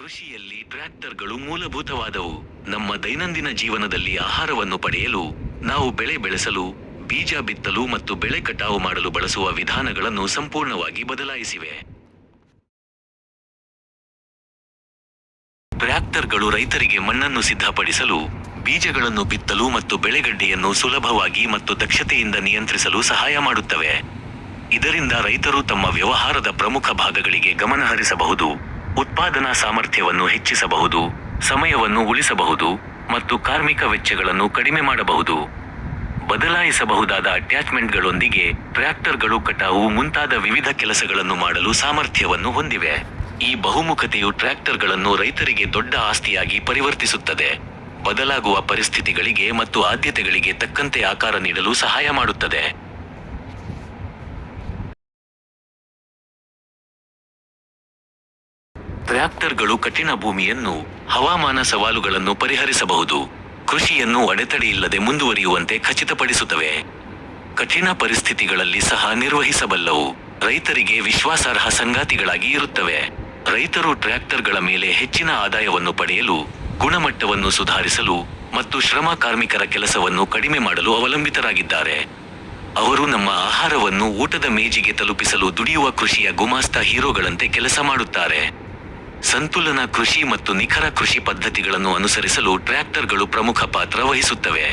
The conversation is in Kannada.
ಕೃಷಿಯಲ್ಲಿ ಟ್ರ್ಯಾಕ್ಟರ್ಗಳು ಮೂಲಭೂತವಾದವು. ನಮ್ಮ ದೈನಂದಿನ ಜೀವನದಲ್ಲಿ ಆಹಾರವನ್ನು ಪಡೆಯಲು, ನಾವು ಬೆಳೆ ಬೆಳೆಸಲು, ಬೀಜ ಬಿತ್ತಲು ಮತ್ತು ಬೆಳೆ ಕಟಾವು ಮಾಡಲು ಬಳಸುವ ವಿಧಾನಗಳನ್ನು ಸಂಪೂರ್ಣವಾಗಿ ಬದಲಾಯಿಸಿವೆ. ಟ್ರ್ಯಾಕ್ಟರ್ಗಳು ರೈತರಿಗೆ ಮಣ್ಣನ್ನು ಸಿದ್ಧಪಡಿಸಲು, ಬೀಜಗಳನ್ನು ಬಿತ್ತಲು ಮತ್ತು ಬೆಳೆಗಡ್ಡೆಯನ್ನು ಸುಲಭವಾಗಿ ಮತ್ತು ದಕ್ಷತೆಯಿಂದ ನಿಯಂತ್ರಿಸಲು ಸಹಾಯ ಮಾಡುತ್ತವೆ. ಇದರಿಂದ ರೈತರು ತಮ್ಮ ವ್ಯವಹಾರದ ಪ್ರಮುಖ ಭಾಗಗಳಿಗೆ ಗಮನ ಹರಿಸಬಹುದು, ಉತ್ಪಾದನಾ ಸಾಮರ್ಥ್ಯವನ್ನು ಹೆಚ್ಚಿಸಬಹುದು, ಸಮಯವನ್ನು ಉಳಿಸಬಹುದು ಮತ್ತು ಕಾರ್ಮಿಕ ವೆಚ್ಚಗಳನ್ನು ಕಡಿಮೆ ಮಾಡಬಹುದು. ಬದಲಾಯಿಸಬಹುದಾದ ಅಟ್ಯಾಚ್ಮೆಂಟ್ಗಳೊಂದಿಗೆ ಟ್ರ್ಯಾಕ್ಟರ್ಗಳು ಕಟಾವು ಮುಂತಾದ ವಿವಿಧ ಕೆಲಸಗಳನ್ನು ಮಾಡಲು ಸಾಮರ್ಥ್ಯವನ್ನು ಹೊಂದಿವೆ. ಈ ಬಹುಮುಖತೆಯು ಟ್ರ್ಯಾಕ್ಟರ್ಗಳನ್ನು ರೈತರಿಗೆ ದೊಡ್ಡ ಆಸ್ತಿಯಾಗಿ ಪರಿವರ್ತಿಸುತ್ತದೆ, ಬದಲಾಗುವ ಪರಿಸ್ಥಿತಿಗಳಿಗೆ ಮತ್ತು ಆದ್ಯತೆಗಳಿಗೆ ತಕ್ಕಂತೆ ಆಕಾರ ನೀಡಲು ಸಹಾಯ ಮಾಡುತ್ತದೆ. ಟ್ರ್ಯಾಕ್ಟರ್ಗಳು ಕಠಿಣ ಭೂಮಿಯನ್ನು, ಹವಾಮಾನ ಸವಾಲುಗಳನ್ನು ಪರಿಹರಿಸಬಹುದು, ಕೃಷಿಯನ್ನು ಅಡೆತಡೆಯಿಲ್ಲದೆ ಮುಂದುವರಿಯುವಂತೆ ಖಚಿತಪಡಿಸುತ್ತವೆ. ಕಠಿಣ ಪರಿಸ್ಥಿತಿಗಳಲ್ಲಿ ಸಹ ನಿರ್ವಹಿಸಬಲ್ಲವು, ರೈತರಿಗೆ ವಿಶ್ವಾಸಾರ್ಹ ಸಂಗಾತಿಗಳಾಗಿ ಇರುತ್ತವೆ. ರೈತರು ಟ್ರ್ಯಾಕ್ಟರ್ಗಳ ಮೇಲೆ ಹೆಚ್ಚಿನ ಆದಾಯವನ್ನು ಪಡೆಯಲು, ಗುಣಮಟ್ಟವನ್ನು ಸುಧಾರಿಸಲು ಮತ್ತು ಶ್ರಮ ಕಾರ್ಮಿಕರ ಕೆಲಸವನ್ನು ಕಡಿಮೆ ಮಾಡಲು ಅವಲಂಬಿತರಾಗಿದ್ದಾರೆ. ಅವರು ನಮ್ಮ ಆಹಾರವನ್ನು ಊಟದ ಮೇಜಿಗೆ ತಲುಪಿಸಲು ದುಡಿಯುವ ಕೃಷಿಯ ಗುಮಾಸ್ತ ಹೀರೋಗಳಂತೆ ಕೆಲಸ ಮಾಡುತ್ತಾರೆ. ಸಂತುಲನ ಕೃಷಿ ಮತ್ತು ನಿಖರ ಕೃಷಿ ಪದ್ಧತಿಗಳನ್ನು ಅನುಸರಿಸಲು ಟ್ರ್ಯಾಕ್ಟರ್ಗಳು ಪ್ರಮುಖ ಪಾತ್ರ ವಹಿಸುತ್ತವೆ.